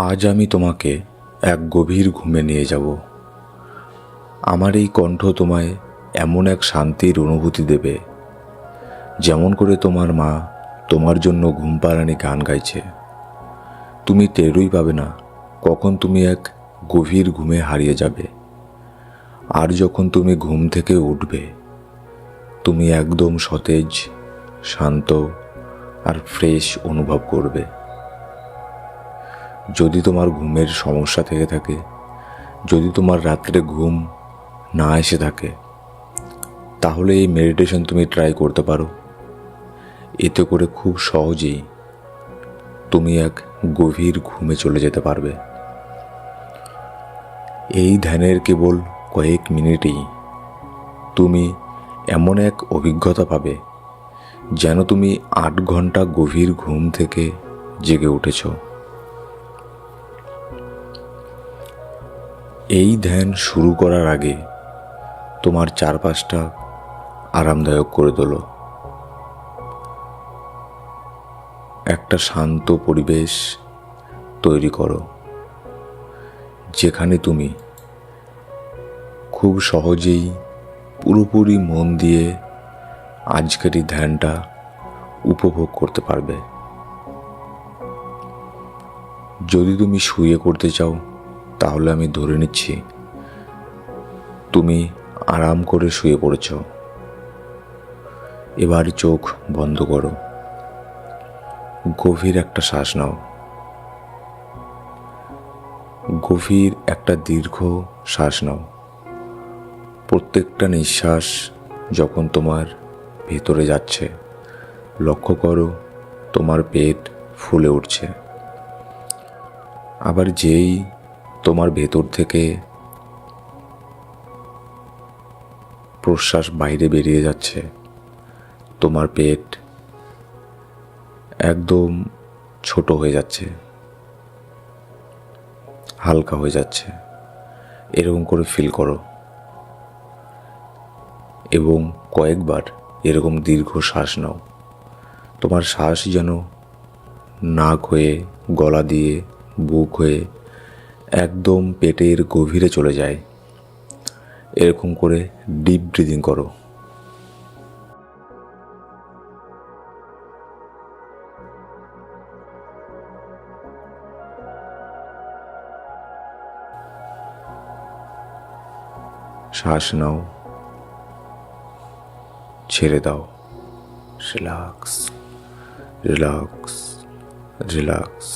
আজ আমি তোমাকে এক গভীর ঘুমে নিয়ে যাব। আমার এই কণ্ঠ তোমায় এমন এক শান্তির অনুভূতি দেবে, যেমন করে তোমার মা তোমার জন্য ঘুম পাড়ানি গান গাইছে। তুমি টেরই পাবে না কখন তুমি এক গভীর ঘুমে হারিয়ে যাবে। আর যখন তুমি ঘুম থেকে উঠবে, তুমি একদম সতেজ, শান্ত আর ফ্রেশ অনুভব করবে। যদি তোমার ঘুমের সমস্যা থেকে থাকে, যদি তোমার রাত্রে ঘুম না এসে থাকে, তাহলে এই মেডিটেশন তুমি ট্রাই করতে পারো। এতে করে খুব সহজেই তুমি এক গভীর ঘুমে চলে যেতে পারবে। এই ধ্যানের কেবল কয়েক মিনিটেই তুমি এমন এক অভিজ্ঞতা পাবে, যেন তুমি 8 ঘন্টা গভীর ঘুম থেকে জেগে উঠেছ। এই ধ্যান শুরু করার আগে তোমার চারপাশটা আরামদায়ক করে তোলো। একটা শান্ত পরিবেশ তৈরি করো, যেখানে তুমি খুব সহজেই পুরোপুরি মন দিয়ে আজকের এই ধ্যানটা উপভোগ করতে পারবে। যদি তুমি শুয়ে করতে চাও, তাহলে আমি ধরে নিচ্ছি তুমি আরাম করে শুয়ে পড়েছ। এবার চোখ বন্ধ করো, গভীর একটা শ্বাস নাও। গভীর একটা দীর্ঘ শ্বাস নাও। প্রত্যেকটা নিঃশ্বাস যখন তোমার ভেতরে যাচ্ছে, লক্ষ্য করো তোমার পেট ফুলে উঠছে। আবার যেই তোমার ভেতর থেকে প্রশ্বাস বাইরে বেরিয়ে যাচ্ছে, তোমার পেট একদম ছোট হয়ে যাচ্ছে, হালকা হয়ে যাচ্ছে। এরকম করে ফিল করো এবং কয়েকবার এরকম দীর্ঘ শ্বাস নাও। তোমার শ্বাস যেন নাক হয়ে, গলা দিয়ে, বুক হয়ে একদম পেটের গভীরে চলে যায়। এরকম করে ডিপ ব্রিদিং করো। শ্বাস নাও, ছেড়ে দাও। Relax, relax, relax.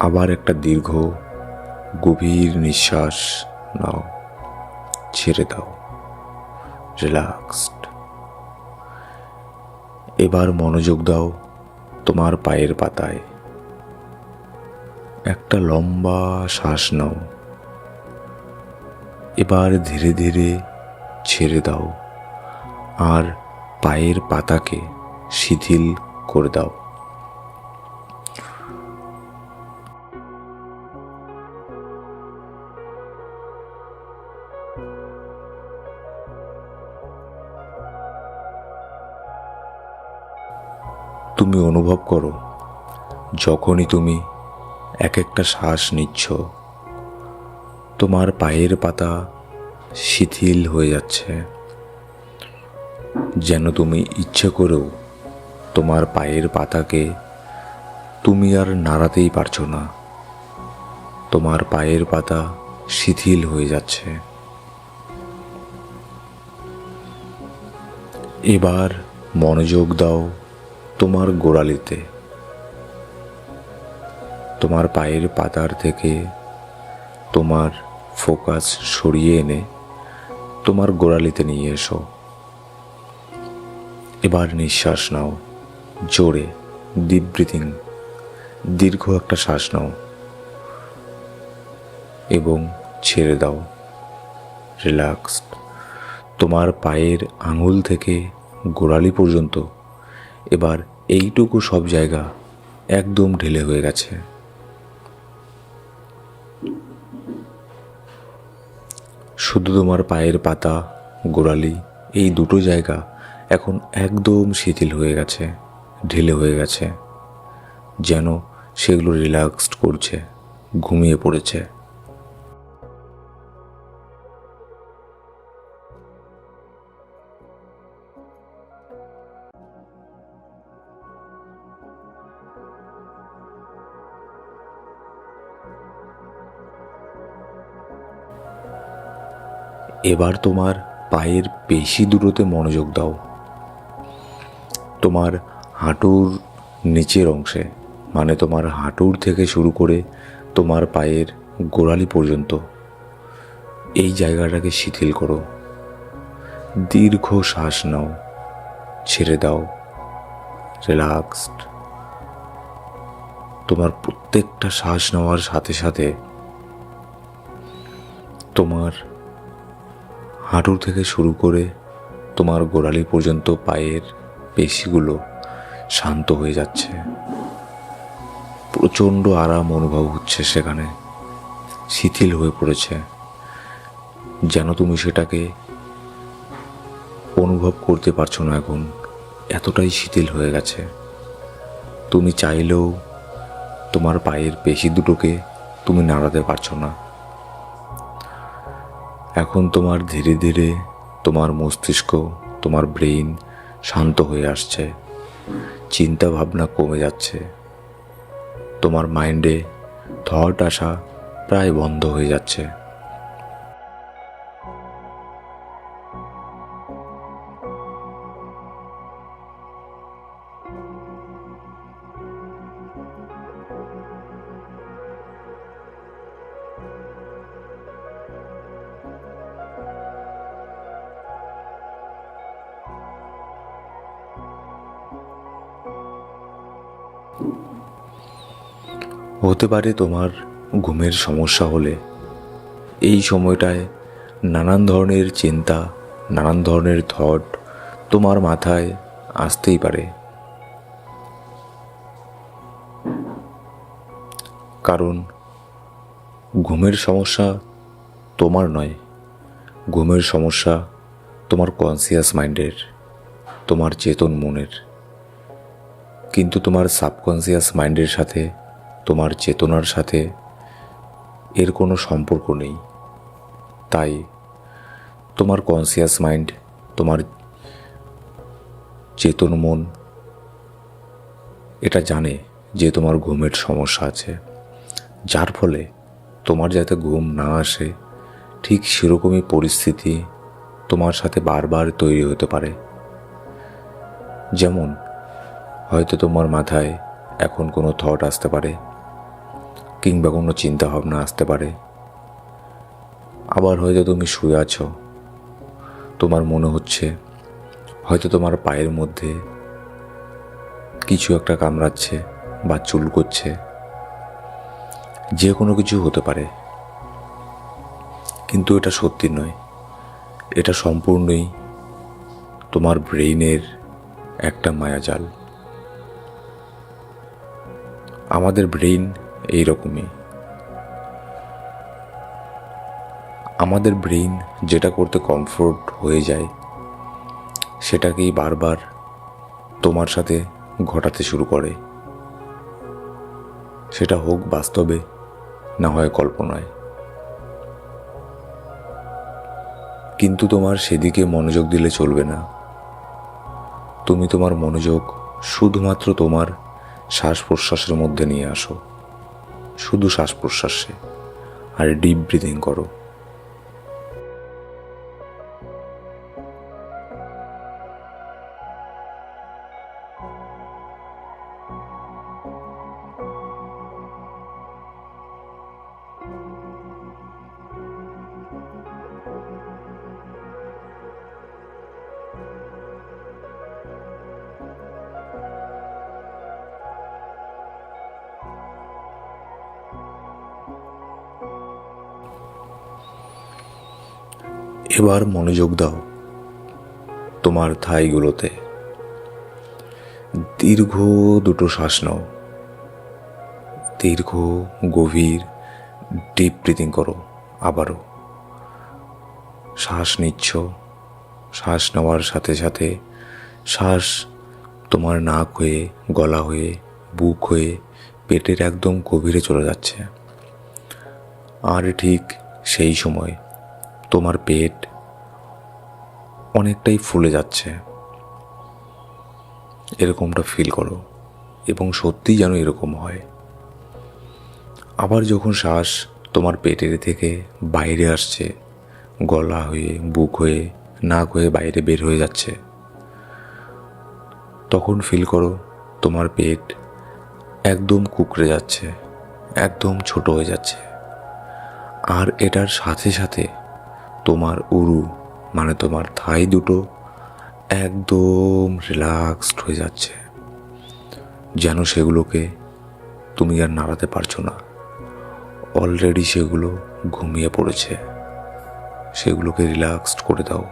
আবার একটা দীর্ঘ গভীর নিঃশ্বাস নাও, ছেড়ে দাও। রিল্যাক্সড। এবার মনোযোগ দাও তোমার পায়ের পাতায়। একটা লম্বা শ্বাস নাও। এবার ধীরে ধীরে ছেড়ে দাও আর পায়ের পাতাকে শিথিল করে দাও। তুমি অনুভব করো, যখনই তুমি এক একটা শ্বাস নিচ্ছ, তোমার পায়ের পাতা শিথিল হয়ে যাচ্ছে, যেন তুমি ইচ্ছে করেও তোমার পায়ের পাতাকে তুমি আর নাড়াতেই পারছো না। তোমার পায়ের পাতা শিথিল হয়ে যাচ্ছে। এবার মনোযোগ দাও তোমার গোড়ালিতে। তোমার পায়ের পাতার থেকে তোমার ফোকাস সরিয়ে এনে তোমার গোড়ালিতে নিয়ে এসো। এবার নিঃশ্বাস নাও জোরে, ডিপ ব্রিথিং, দীর্ঘ একটা শ্বাস নাও এবং ছেড়ে দাও। রিল্যাক্সড। তোমার পায়ের আঙুল থেকে গোড়ালি পর্যন্ত এবার এইটুকু সব জায়গা একদম ঢিলে হয়ে গেছে। শুধু তোমার পায়ের পাতা, গোড়ালি, এই দুটো জায়গা এখন একদম শিথিল হয়ে গেছে, ঢিলে হয়ে গেছে, যেন সেগুলো রিল্যাক্সড করছে, ঘুমিয়ে পড়েছে। এবার তোমার পায়ের পেশি দুটোতে মনোযোগ দাও। তোমার হাঁটুর নিচের অংশে, মানে তোমার হাঁটুর থেকে শুরু করে তোমার পায়ের গোড়ালি পর্যন্ত এই জায়গাটাকে শিথিল করো। দীর্ঘ শ্বাস নাও, ছেড়ে দাও, রিল্যাক্সড। তোমার প্রত্যেকটা শ্বাস নেওয়ার সাথে সাথে তোমার হাঁটুর থেকে শুরু করে তোমার গোড়ালি পর্যন্ত পায়ের পেশিগুলো শান্ত হয়ে যাচ্ছে। প্রচণ্ড আরাম অনুভব হচ্ছে, সেখানে শিথিল হয়ে পড়েছে, যেন তুমি সেটাকে অনুভব করতে পারছো না এখন, এতটাই শিথিল হয়ে গেছে। তুমি চাইলেও তোমার পায়ের পেশি দুটোকে তুমি নাড়াতে পারছো না। এখন তোমার ধীরে ধীরে তোমার মস্তিষ্ক, তোমার ব্রেইন শান্ত হয়ে আসছে, চিন্তা ভাবনা কমে যাচ্ছে, তোমার মাইন্ডে থট আসা প্রায় বন্ধ হয়ে যাচ্ছে। হতে পারে তোমার ঘুমের সমস্যা হলে এই সময়টায় নানান ধরনের চিন্তা, নানান ধরনের থট তোমার মাথায় আসতেই পারে। কারণ ঘুমের সমস্যা তোমার নয়, ঘুমের সমস্যা তোমার কনসিয়াস মাইন্ডের, তোমার চেতন মনের। কিন্তু তোমার সাবকনসিয়াস মাইন্ডের সাথে, তোমার চেতনার সাথে এর কোনো সম্পর্ক নেই। তাই তোমার কনসিয়াস মাইন্ড, তোমার চেতন মন এটা জানে যে তোমার ঘুমের সমস্যা আছে, যার ফলে তোমার যাতে ঘুম না আসে ঠিক সেরকমই পরিস্থিতি তোমার সাথে বারবার তৈরি হতে পারে। যেমন হয়তো তোমার মাথায় এখন কোনো থট আসতে পারে, কিংবা কোনো চিন্তা ভাবনা আসতে পারে। আবার হয়তো তুমি শুয়ে আছো, তোমার মনে হচ্ছে হয়তো তোমার পায়ের মধ্যে কিছু একটা কামড়াচ্ছে বা চুলকোচ্ছে, যে কোনো কিছু হতে পারে। কিন্তু এটা সত্যি নয়, এটা সম্পূর্ণই তোমার ব্রেইনের একটা মায়াজাল। আমাদের ব্রেইন এইরকমই। আমাদের ব্রেইন যেটা করতে কমফোর্ট হয়ে যায় সেটাকেই বারবার তোমার সাথে ঘটাতে শুরু করে, সেটা হোক বাস্তবে না হয় কল্পনায়। কিন্তু তোমার সেদিকে মনোযোগ দিলে চলবে না। তুমি তোমার মনোযোগ শুধুমাত্র তোমার শ্বাস প্রশ্বাসের মধ্যে নিয়ে আসো, শুধু শ্বাস প্রশ্বাসে, আর ডিপ ব্রিদিং করো। এবার মনোযোগ দাও তোমার থাইগুলোতে। দীর্ঘ দুটো শ্বাস নাও, দীর্ঘ গভীর ডিপ ব্রিদিং করো। আবারও শ্বাস নিচ্ছ, শ্বাস নেওয়ার সাথে সাথে শ্বাস তোমার নাক হয়ে, গলা হয়ে, বুক হয়ে পেটের একদম গভীরে চলে যাচ্ছে। আর ঠিক সেই সময় তোমার পেট অনেকটাই ফুলে যাচ্ছে, এরকমটা ফিল করো এবং সত্যিই যেন এরকম হয়। আবার যখন শ্বাস তোমার পেটের থেকে বাইরে আসছে, গলা হয়ে, বুক হয়ে, নাক হয়ে বাইরে বের হয়ে যাচ্ছে, তখন ফিল করো তোমার পেট একদম কুঁকড়ে যাচ্ছে, একদম ছোট হয়ে যাচ্ছে। আর এটার সাথে সাথে তোমার উরু মানে তোমার থাই দুটো একদম রিল্যাক্সড হয়ে যাচ্ছে, যেন সেগুলোকে তুমি আর নাড়াতে পারছো না। অলরেডি সেগুলো ঘুমিয়ে পড়েছে, সেগুলোকে রিল্যাক্সড করে দাও।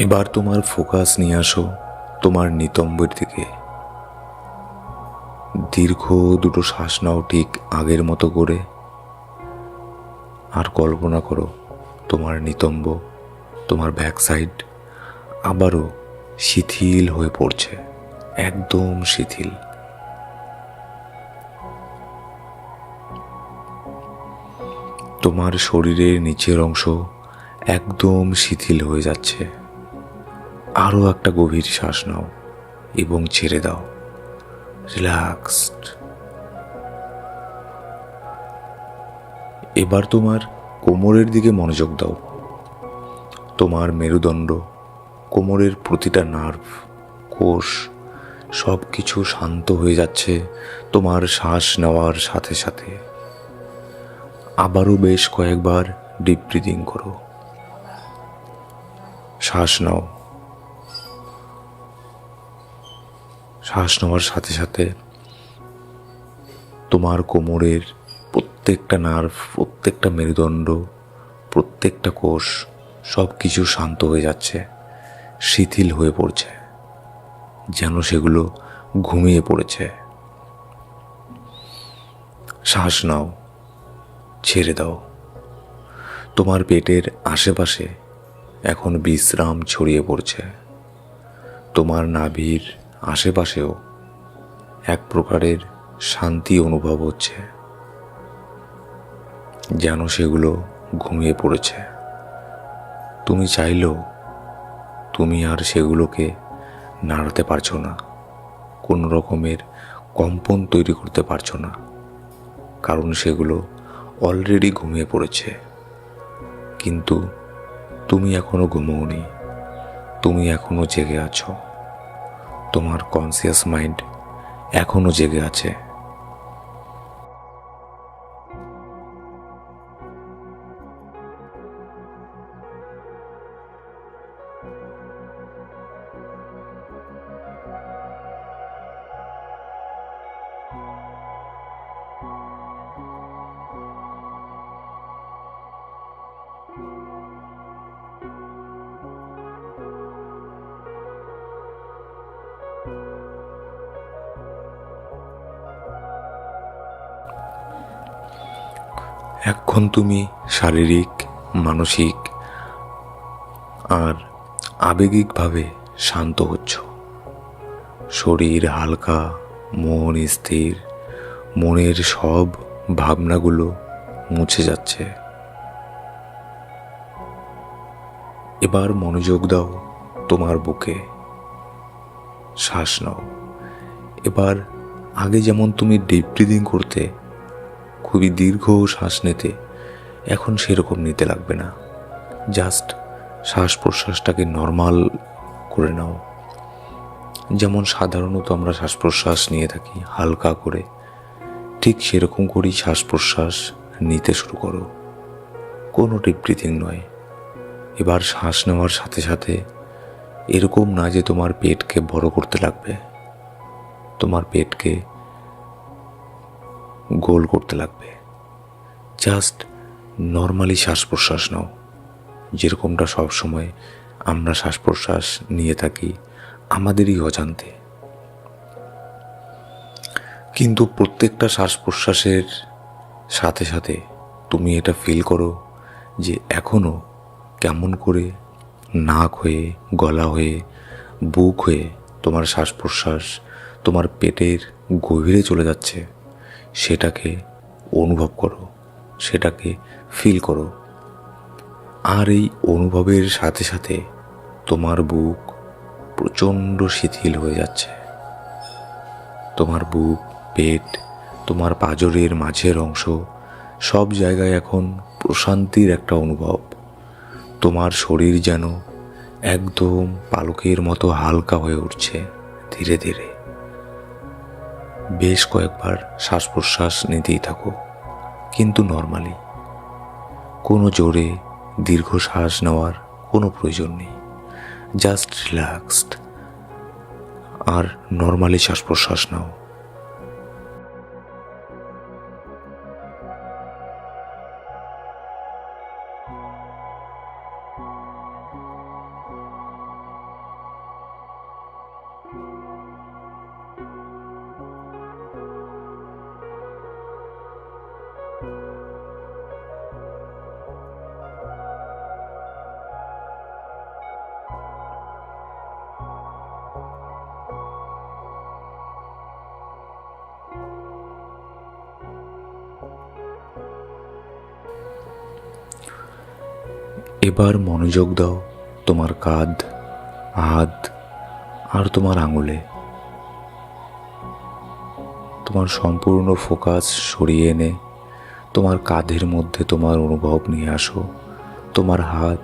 এবার তোমার ফোকাস নিয়ে আসো তোমার নিতম্বের দিকে। দীর্ঘ দুটো শ্বাস নাও ঠিক আগের মতো করে। আর কল্পনা করো তোমার নিতম্ব, তোমার ব্যাক সাইড আবারও শিথিল হয়ে পড়ছে, একদম শিথিল। তোমার শরীরের নিচের অংশ একদম শিথিল হয়ে যাচ্ছে। আরও একটা গভীর শ্বাস নাও এবং ছেড়ে দাও, রিল্যাক্সড। এবার তোমার কোমরের দিকে মনোযোগ দাও। তোমার মেরুদণ্ড, কোমরের প্রতিটা নার্ভ, কোষ সব কিছু শান্ত হয়ে যাচ্ছে তোমার শ্বাস নেওয়ার সাথে সাথে। আবারও বেশ কয়েকবার ডিপ ব্রিদিং করো। শ্বাস নাও। শ্বাস নেওয়ার সাথে সাথে তোমার কোমরের প্রত্যেকটা নার্ভ, প্রত্যেকটা মেরুদণ্ড, প্রত্যেকটা কোষ সব কিছু শান্ত হয়ে যাচ্ছে, শিথিল হয়ে পড়ছে, যেন সেগুলো ঘুমিয়ে পড়েছে। শ্বাস নাও, ছেড়ে দাও। তোমার পেটের আশেপাশে এখন বিশ্রাম ছড়িয়ে পড়ছে। তোমার নাভির আশেপাশেও এক প্রকারের শান্তি অনুভব হচ্ছে, যেন সেগুলো ঘুমিয়ে পড়েছে। তুমি চাইলেও তুমি আর সেগুলোকে নাড়াতে পারছো না, কোনো রকমের কম্পন তৈরি করতে পারছো না, কারণ সেগুলো অলরেডি ঘুমিয়ে পড়েছে। কিন্তু তুমি এখনো ঘুমোওনি, তুমি এখনো জেগে আছো। তোমার কনসিয়াস মাইন্ড এখনো জেগে আছে। এখন তুমি শারীরিক, মানসিক আর আবেগিকভাবে শান্ত হচ্ছ। শরীর হালকা, মন স্থির, মনের সব ভাবনাগুলো মুছে যাচ্ছে। এবার মনোযোগ দাও তোমার বুকে। শ্বাস নাও। এবার আগে যেমন তুমি ডিপ ব্রিদিং করতে, খুবই দীর্ঘ শ্বাস নিতে, এখন সেরকম নিতে লাগবে না। জাস্ট শ্বাস প্রশ্বাসটাকে নর্মাল করে নাও, যেমন সাধারণত আমরা শ্বাস প্রশ্বাস নিয়ে থাকি হালকা করে, ঠিক সেরকম করেই শ্বাস প্রশ্বাস নিতে শুরু করো, কোনো ডিপ ব্রিথিং নয়। এবার শ্বাস নেওয়ার সাথে সাথে এরকম না যে তোমার পেটকে বড় করতে লাগবে, তোমার পেটকে গোল করতে লাগবে। জাস্ট নর্মালি শ্বাস প্রশ্বাস নাও, যেরকমটা সবসময় আমরা শ্বাস প্রশ্বাস নিয়ে থাকি আমাদেরই অজান্তে। কিন্তু প্রত্যেকটা শ্বাস প্রশ্বাসের সাথে সাথে তুমি এটা ফিল করো যে এখনও কেমন করে নাক হয়ে, গলা হয়ে, বুক হয়ে তোমার শ্বাস প্রশ্বাস তোমার পেটের গভীরে চলে যাচ্ছে। সেটাকে অনুভব করো, সেটাকে ফিল করো। আর এই অনুভবের সাথে সাথে তোমার বুক প্রচণ্ড শিথিল হয়ে যাচ্ছে। তোমার বুক, পেট, তোমার পাঁজরের মাঝের অংশ সব জায়গায় এখন প্রশান্তির একটা অনুভব। তোমার শরীর যেন একদম পালকের মতো হালকা হয়ে উঠছে ধীরে ধীরে। বেশ কয়েকবার শ্বাস প্রশ্বাস নিতেই থাকো, কিন্তু নর্মালি। কোনো জোরে দীর্ঘ শ্বাস নেওয়ার কোনো প্রয়োজন নেই। জাস্ট রিল্যাক্সড আর নর্মালি শ্বাস প্রশ্বাস নাও। এবার মনোযোগ দাও তোমার কাঁধ, হাত আর তোমার আঙুলে। তোমার সম্পূর্ণ ফোকাস সরিয়ে এনে তোমার কাঁধের মধ্যে তোমার অনুভব নিয়ে আসো। তোমার হাত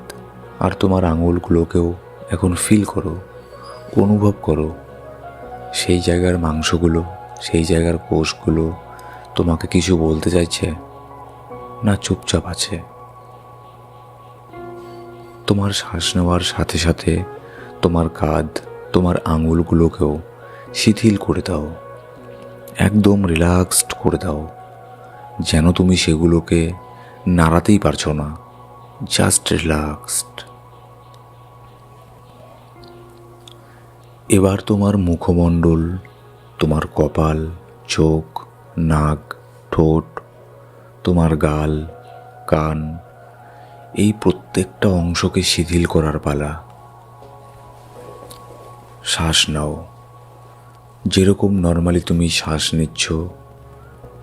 আর তোমার আঙুলগুলোকেও এখন ফিল করো, অনুভব করো। সেই জায়গার মাংসগুলো, সেই জায়গার কোষগুলো তোমাকে কিছু বলতে চাইছে না চুপচাপ আছে। তোমার শ্বাস নেওয়ার সাথে সাথে তোমার কাঁধ, তোমার আঙুলগুলোকেও শিথিল করে দাও, একদম রিল্যাক্সড করে দাও, যেন তুমি সেগুলোকে নাড়াতেই পারছো না। Just relaxed. এবার তোমার মুখমণ্ডল, তোমার কপাল, চোখ, নাক, ঠোঁট, তোমার গাল, কান, এই প্রত্যেকটা অংশকে শিথিল করার পালা। শ্বাস নাও। যেরকম নর্মালি তুমি শ্বাস নিচ্ছ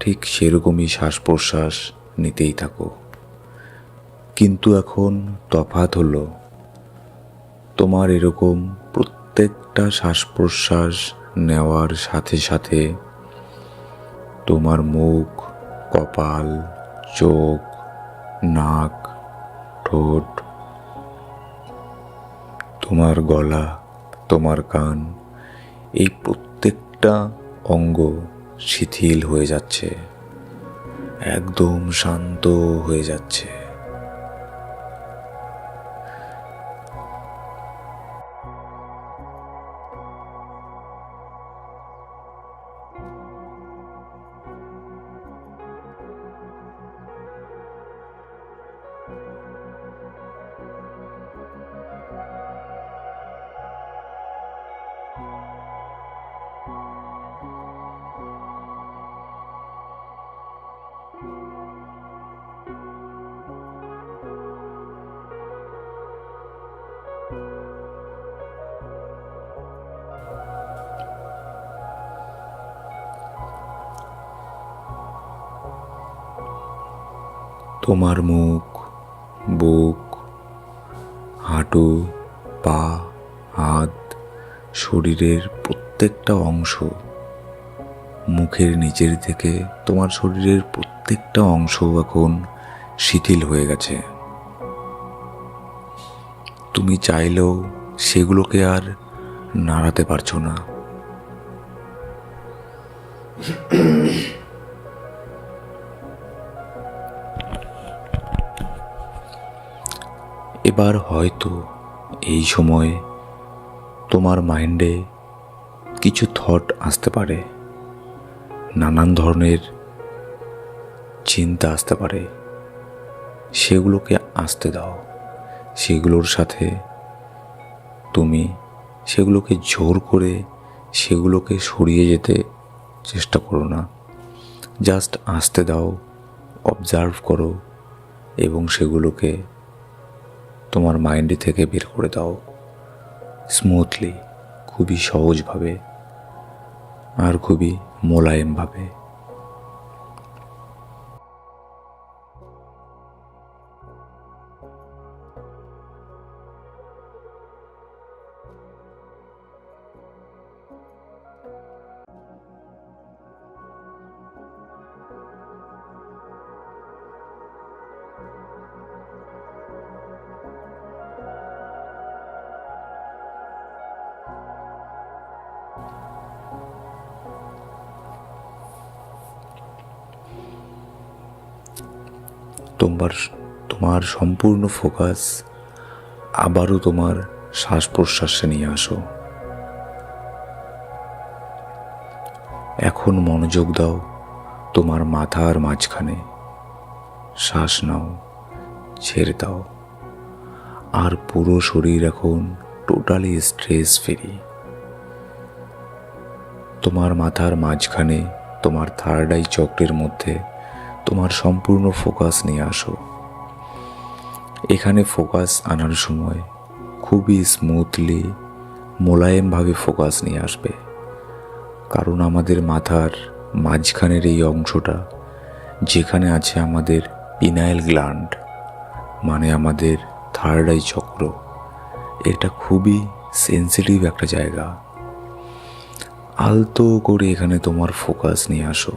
ঠিক সেরকমই শ্বাস প্রশ্বাস নিতেই থাকো। কিন্তু এখন তফাৎ হলো, তোমার এরকম প্রত্যেকটা শ্বাস প্রশ্বাস নেওয়ার সাথে সাথে তোমার মুখ, কপাল, চোখ, নাক, ঠোঁট, তোমার গলা, তোমার কান, এই প্রত্যেকটা অঙ্গ শিথিল হয়ে যাচ্ছে, একদম শান্ত হয়ে যাচ্ছে। তোমার মুখ, বুক, হাঁটু, পা, হাত, শরীরের প্রত্যেকটা অংশ, মুখের নিচের থেকে তোমার শরীরের প্রত্যেকটা অংশ এখন শিথিল হয়ে গেছে। তুমি চাইলেও সেগুলোকে আর নাড়াতে পারছো না। এবার হয়তো এই সময় তোমার মাইন্ডে কিছু থট আসতে পারে, নানান ধরনের চিন্তা আসতে পারে। সেগুলোকে আসতে দাও। সেগুলোর সাথে তুমি সেগুলোকে জোর করে সেগুলোকে সরিয়ে যেতে চেষ্টা করো না। জাস্ট আসতে দাও, অবজার্ভ করো এবং সেগুলোকে তোমার মাইন্ডে থেকে বের করে দাও স্মুথলি, খুবই সহজভাবে আর খুবই মোলায়েমভাবে। তোমার তোমার সম্পূর্ণ ফোকাস আবারও তোমার শ্বাস প্রশ্বাসে নিয়ে আসো। এখন মনোযোগ দাও তোমার মাথার মাঝখানে। শ্বাস নাও, ছেড়ে দাও, আর পুরো শরীর এখন টোটালি স্ট্রেস ফ্রি। তোমার মাথার মাঝখানে তোমার থার্ড আই চক্রের মধ্যে তোমার সম্পূর্ণ ফোকাস নিয়ে আসো। এখানে ফোকাস আনার সময় খুবই স্মুথলি, মোলায়েমভাবে ফোকাস নিয়ে আসবে, কারণ আমাদের মাথার মাঝখানের এই অংশটা যেখানে আছে আমাদের পিনাইল গ্ল্যান্ড, মানে আমাদের থার্ড আই চক্র, এটা খুবই সেন্সিটিভ একটা জায়গা। আলতো করে এখানে তোমার ফোকাস নিয়ে আসো।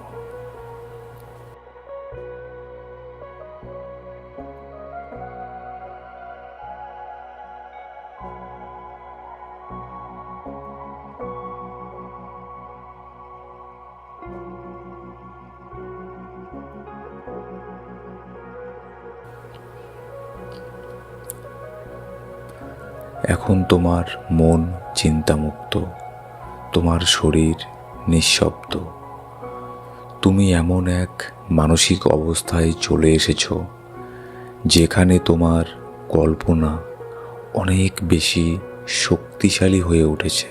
এখন তোমার মন চিন্তামুক্ত, তোমার শরীর নিঃশব্দ। তুমি এমন এক মানসিক অবস্থায় চলে এসেছো যেখানে তোমার কল্পনা অনেক বেশি শক্তিশালী হয়ে উঠেছে।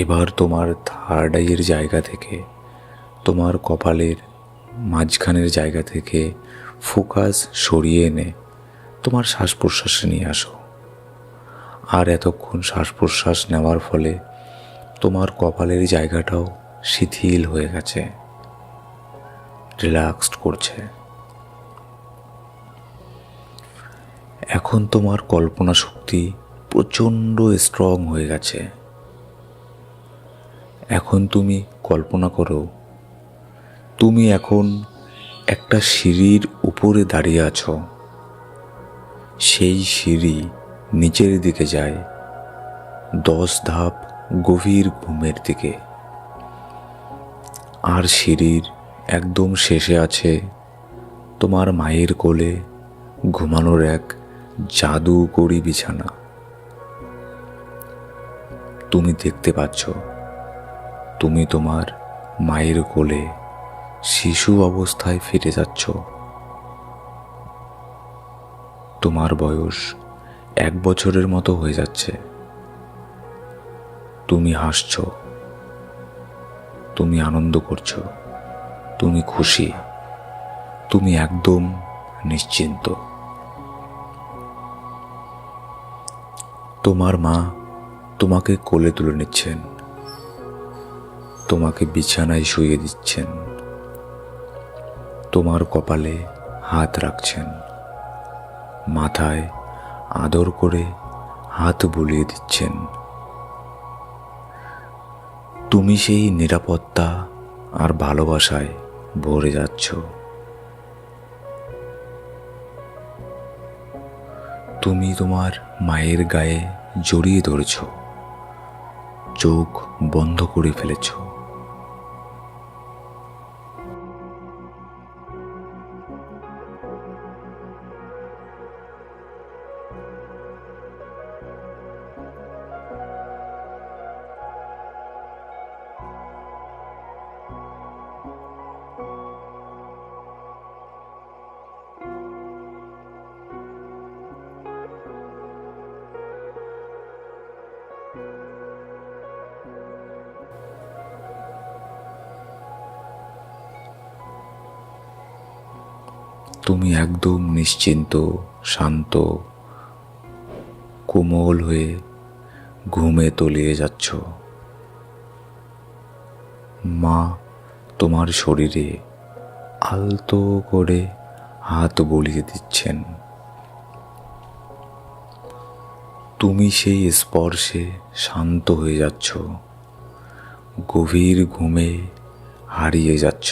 এবার তোমার থার্ড আইয়ের জায়গা থেকে, তোমার কপালের মাঝখানের জায়গা থেকে ফোকাস সরিয়ে এনে তোমার শ্বাস প্রশ্বাসে নিয়ে আসো। আর এতক্ষণ শ্বাস প্রশ্বাস নেওয়ার ফলে তোমার কপালের জায়গাটাও শিথিল হয়ে গেছে, রিল্যাক্সড করছে। এখন তোমার কল্পনা শক্তি প্রচণ্ড স্ট্রং হয়ে গেছে। এখন তুমি কল্পনা করো তুমি এখন একটা সিঁড়ির উপরে দাঁড়িয়ে আছো। সেই সিঁড়ি নিচের দিকে যায় 10 ধাপ গভীর ঘুমের দিকে। আর সিঁড়ির একদম শেষে আছে তোমার মায়ের কোলে ঘুমানোর এক জাদুকরি বিছানা। তুমি দেখতে পাচ্ছ তুমি তোমার মায়ের কোলে শিশু অবস্থায় ফিরে যাচ্ছ। তোমার বয়স 1 বছরের মতো হয়ে যাচ্ছে। তুমি হাসছ, তুমি আনন্দ করছো, তুমি খুশি, তুমি একদম নিশ্চিন্ত। তোমার মা তোমাকে কোলে তুলে নিচ্ছেন, তোমাকে বিছানায় শুইয়ে দিচ্ছেন, তোমার কপালে হাত রাখছেন, মাথায় আদর করে হাত বুলিয়ে দিচ্ছেন। তুমি সেই নিরাপত্তা আর ভালোবাসায় ভরে যাচ্ছ। তুমি তোমার মায়ের গায়ে জড়িয়ে ধরেছ, চোখ বন্ধ করে ফেলেছ। তুমি একদম নিশ্চিন্ত, শান্ত, কোমল হয়ে ঘুমে তলিয়ে যাচ্ছ। মা তোমার শরীরে আলতো করে হাত বুলিয়ে দিচ্ছেন। তুমি সেই স্পর্শে শান্ত হয়ে যাচ্ছ, গভীর ঘুমে হারিয়ে যাচ্ছ।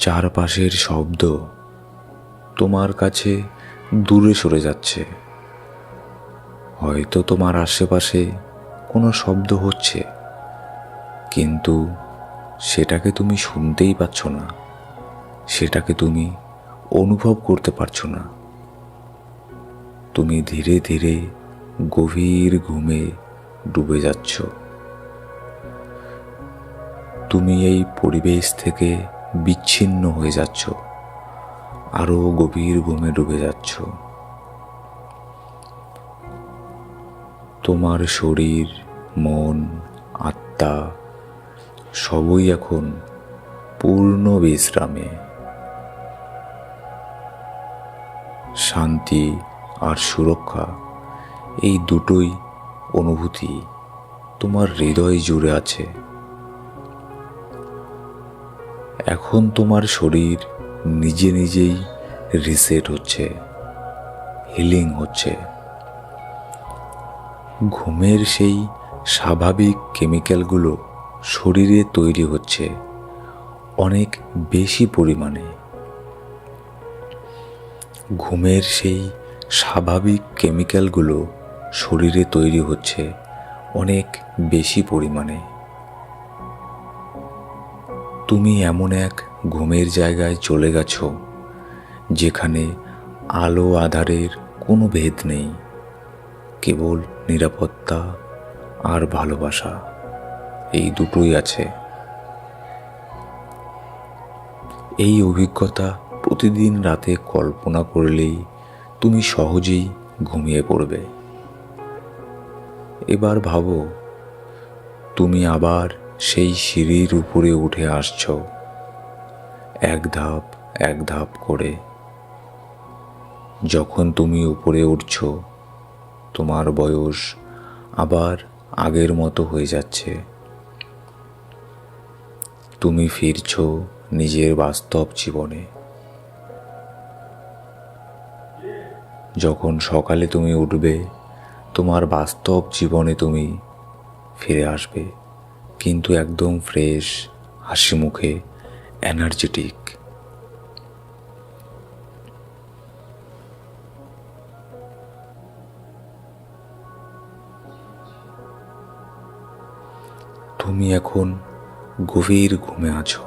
চারপাশের শব্দ তোমার কাছে দূরে সরে যাচ্ছে। হয়তো তোমার আশেপাশে কোনো শব্দ হচ্ছে, কিন্তু সেটাকে তুমি শুনতেই পাচ্ছ না, সেটাকে তুমি অনুভব করতে পারছো না। তুমি ধীরে ধীরে গভীর ঘুমে ডুবে যাচ্ছ। তুমি এই পরিবেশ থেকে বিচ্ছিন্ন হয়ে যাচ্ছ, আরো গভীর ঘুমে ডুবে যাচ্ছ। তোমার শরীর, মন, আত্মা সবই এখন পূর্ণ বিশ্রামে। শান্তি আর সুরক্ষা, এই দুটোই অনুভূতি তোমার হৃদয় জুড়ে আছে। এখন তোমার শরীর নিজে নিজেই রিসেট হচ্ছে, হিলিং হচ্ছে। ঘুমের সেই স্বাভাবিক কেমিক্যালগুলো শরীরে তৈরি হচ্ছে অনেক বেশি পরিমাণে। ঘুমের সেই স্বাভাবিক কেমিক্যালগুলো শরীরে তৈরি হচ্ছে অনেক বেশি পরিমাণে। তুমি এমন এক ঘুমের জায়গায় চলে গেছো যেখানে আলো আঁধারের কোনো ভেদ নেই, কেবল নিরাপত্তা আর ভালোবাসা, এই দুটোই আছে। এই অভিজ্ঞতা প্রতিদিন রাতে কল্পনা করলেই তুমি সহজেই ঘুমিয়ে পড়বে। এবার ভাবো, তুমি আবার সেই সিঁড়ির উপরে উঠে আসছ, এক ধাপ এক ধাপ করে। যখন তুমি উপরে উঠছ, তোমার বয়স আবার আগের মতো হয়ে যাচ্ছে। তুমি ফিরছ নিজের বাস্তব জীবনে। যখন সকালে তুমি উঠবে, তোমার বাস্তব জীবনে তুমি ফিরে আসবে, কিন্তু একদম ফ্রেশ, হাসি মুখে, এনার্জেটিক। তুমি এখন গভীর ঘুমে আছো,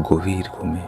গভীর ঘুমে।